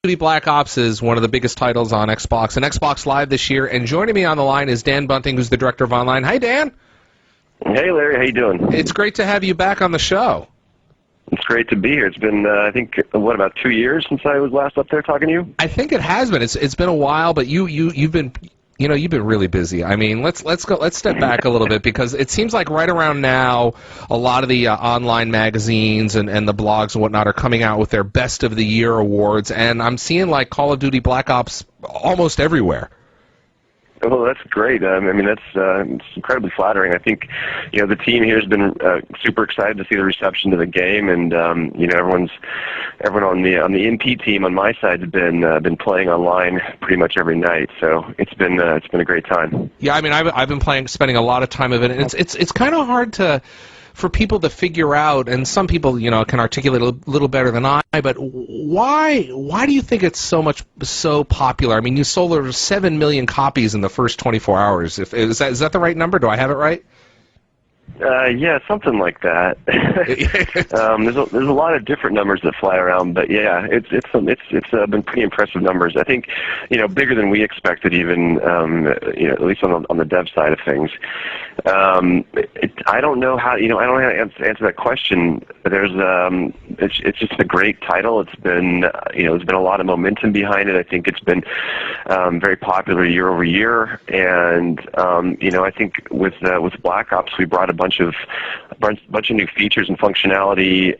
Duty Black Ops is one of the biggest titles on Xbox and Xbox Live this year, and joining me on the line is Dan Bunting, who's the director of online. Hi, Dan. Hey, Larry. How you doing? It's great to have you back on the show. It's great to be here. It's been, I think, about 2 years since I was last up there talking to you? I think it has been. It's been a while, but you've been really busy. I mean, let's step back a little bit, because it seems like right around now, a lot of the online magazines and the blogs and whatnot are coming out with their Best of the Year awards, and I'm seeing like Call of Duty Black Ops almost everywhere. Well, that's great. I mean, that's it's incredibly flattering. I think, the team here has been super excited to see the reception to the game, and everyone on the NP team on my side has been playing online pretty much every night. So it's been a great time. Yeah, I mean, I've been spending a lot of time of it, and it's kind of hard for people to figure out, and some people, can articulate a little better than I, but why do you think it's so popular? I mean, you sold over 7 million copies in the first 24 hours. Is that the right number? Do I have it right? Yeah, something like that. There's a lot of different numbers that fly around, but yeah, it's been pretty impressive numbers. I think, bigger than we expected, even at least on the dev side of things. I don't know how I don't know how to answer that question. It's just a great title. It's been there's been a lot of momentum behind it. I think it's been very popular year over year, and I think with Black Ops we brought a bunch of new features and functionality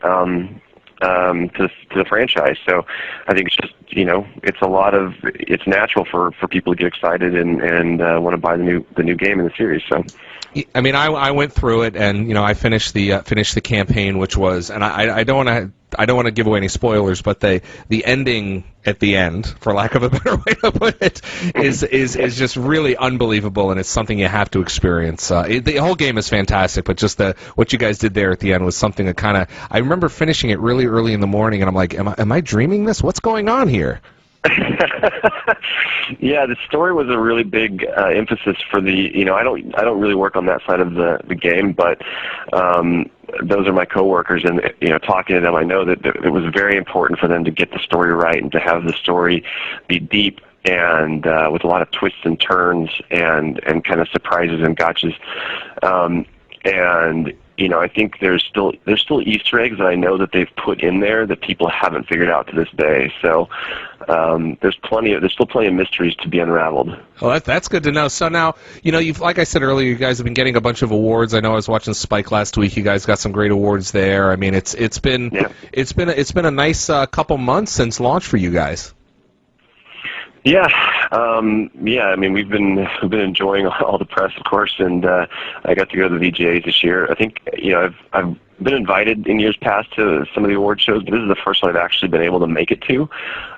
to the franchise. So I think it's just it's natural for people to get excited and want to buy the new game in the series. So. I mean, I went through it, and I finished the campaign, which was, and I don't want to give away any spoilers, but the ending at the end, for lack of a better way to put it, is just really unbelievable, and it's something you have to experience. The whole game is fantastic, but just what you guys did there at the end was something that kind of, I remember finishing it really early in the morning, and I'm like, am I dreaming this? What's going on here? Yeah, the story was a really big emphasis for the. I don't really work on that side of the game, but those are my coworkers, and talking to them, I know that it was very important for them to get the story right and to have the story be deep and with a lot of twists and turns and kind of surprises and gotchas. And I think there's still Easter eggs that I know that they've put in there that people haven't figured out to this day. So there's still plenty of mysteries to be unraveled. Oh, that's good to know. So now, you've, like I said earlier, you guys have been getting a bunch of awards. I know I was watching Spike last week. You guys got some great awards there. I mean, it's been a nice couple months since launch for you guys. Yeah, I mean, we've been enjoying all the press, of course, and I got to go to the VGAs this year. I think I've been invited in years past to some of the award shows, but this is the first one I've actually been able to make it to.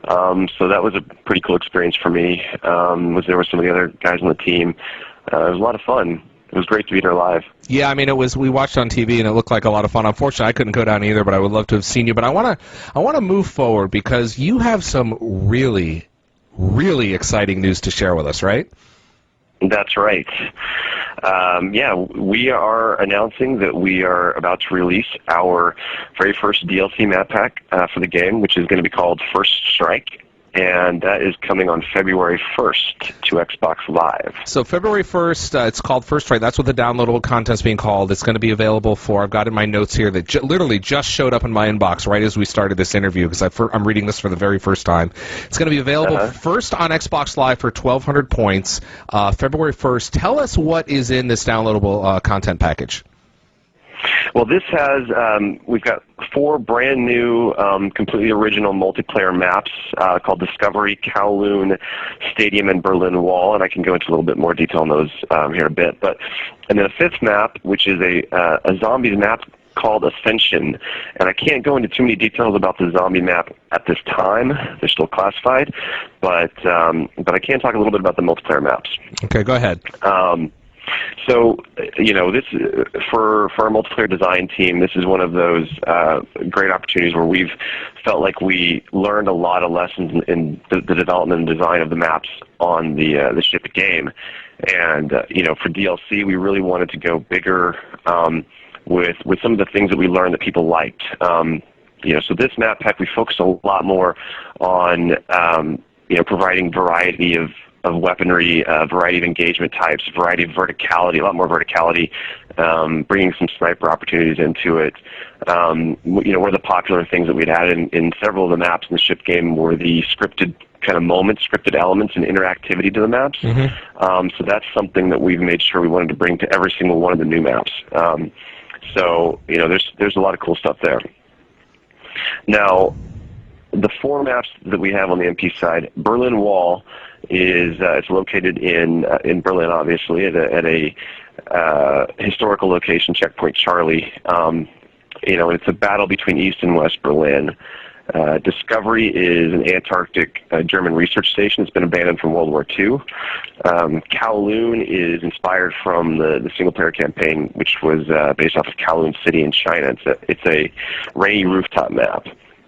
So that was a pretty cool experience for me. Was there with some of the other guys on the team. It was a lot of fun. It was great to be there live. Yeah, I mean, we watched on TV and it looked like a lot of fun. Unfortunately, I couldn't go down either, but I would love to have seen you. But I want to move forward, because you have some really exciting news to share with us, right? That's right. We are announcing that we are about to release our very first DLC map pack for the game, which is going to be called First Strike. And that is coming on February 1st to Xbox Live. So February 1st, it's called First Strike. That's what the downloadable content's being called. It's going to be available for, I've got in my notes here, that literally just showed up in my inbox right as we started this interview, because I'm reading this for the very first time. It's going to be available first on Xbox Live for 1,200 points, February 1st. Tell us what is in this downloadable content package. Well, this has, we've got 4 brand new, completely original multiplayer maps called Discovery, Kowloon, Stadium, and Berlin Wall, and I can go into a little bit more detail on those here in a bit. And then a 5th map, which is a zombies map called Ascension, and I can't go into too many details about the zombie map at this time. They're still classified, but I can talk a little bit about the multiplayer maps. Okay, go ahead. So, this for our multiplayer design team, this is one of those great opportunities where we've felt like we learned a lot of lessons in the development and design of the maps on the shipped game. And for DLC, we really wanted to go bigger with some of the things that we learned that people liked. So this map pack, we focus a lot more on providing variety of weaponry, variety of engagement types, variety of verticality, a lot more verticality, bringing some sniper opportunities into it. One of the popular things that we'd had in several of the maps in the ship game were the scripted kind of moments, scripted elements, and interactivity to the maps. So that's something that we've made sure we wanted to bring to every single one of the new maps. There's a lot of cool stuff there. Now, the 4 maps that we have on the MP side, Berlin Wall is it's located in Berlin, obviously, at a historical location, Checkpoint Charlie. It's a battle between East and West Berlin. Discovery is an Antarctic German research station that's been abandoned from World War II. Kowloon is inspired from the single-player campaign, which was based off of Kowloon City in China. It's a rainy rooftop map.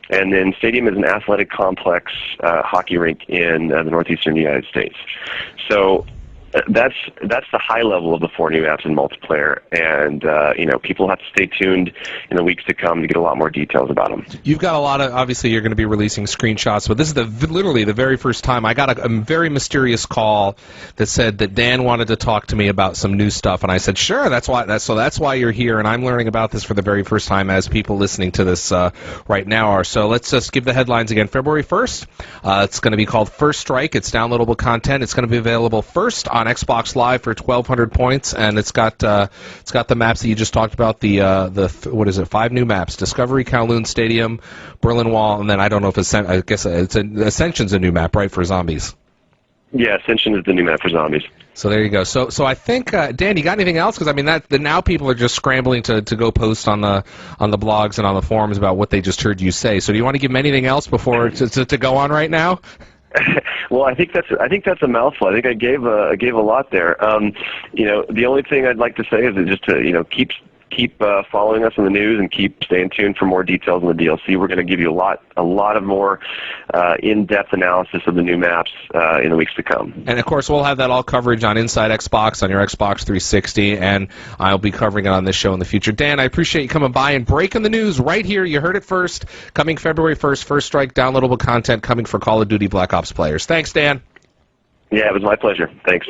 And then Stadium is an athletic complex hockey rink in the northeastern United States. So that's the high level of the 4 new maps in multiplayer, and people have to stay tuned in the weeks to come to get a lot more details about them. You've got a lot of, obviously you're going to be releasing screenshots, but this is literally the very first time I got a very mysterious call that said that Dan wanted to talk to me about some new stuff, and I said sure, that's why you're here, and I'm learning about this for the very first time, as people listening to this right now are. So let's just give the headlines again. February 1st, it's going to be called First Strike. It's downloadable content. It's going to be available first on Xbox Live for 1,200 points, and it's got the maps that you just talked about. What is it? 5 new maps: Discovery, Kowloon Stadium, Berlin Wall, and then I don't know if Ascension's a new map, right, for zombies? Yeah, Ascension is the new map for zombies. So there you go. So I think Dan, you got anything else? Because I mean now people are just scrambling to go post on the blogs and on the forums about what they just heard you say. So do you want to give them anything else before to go on right now? Well, I think that's a mouthful. I think I gave a lot there. The only thing I'd like to say is just to keep following us in the news and keep staying tuned for more details on the DLC. We're going to give you a lot of more in-depth analysis of the new maps in the weeks to come. And of course, we'll have that all coverage on Inside Xbox, on your Xbox 360, and I'll be covering it on this show in the future. Dan, I appreciate you coming by and breaking the news right here. You heard it first. Coming February 1st, First Strike downloadable content coming for Call of Duty Black Ops players. Thanks, Dan. Yeah, it was my pleasure. Thanks.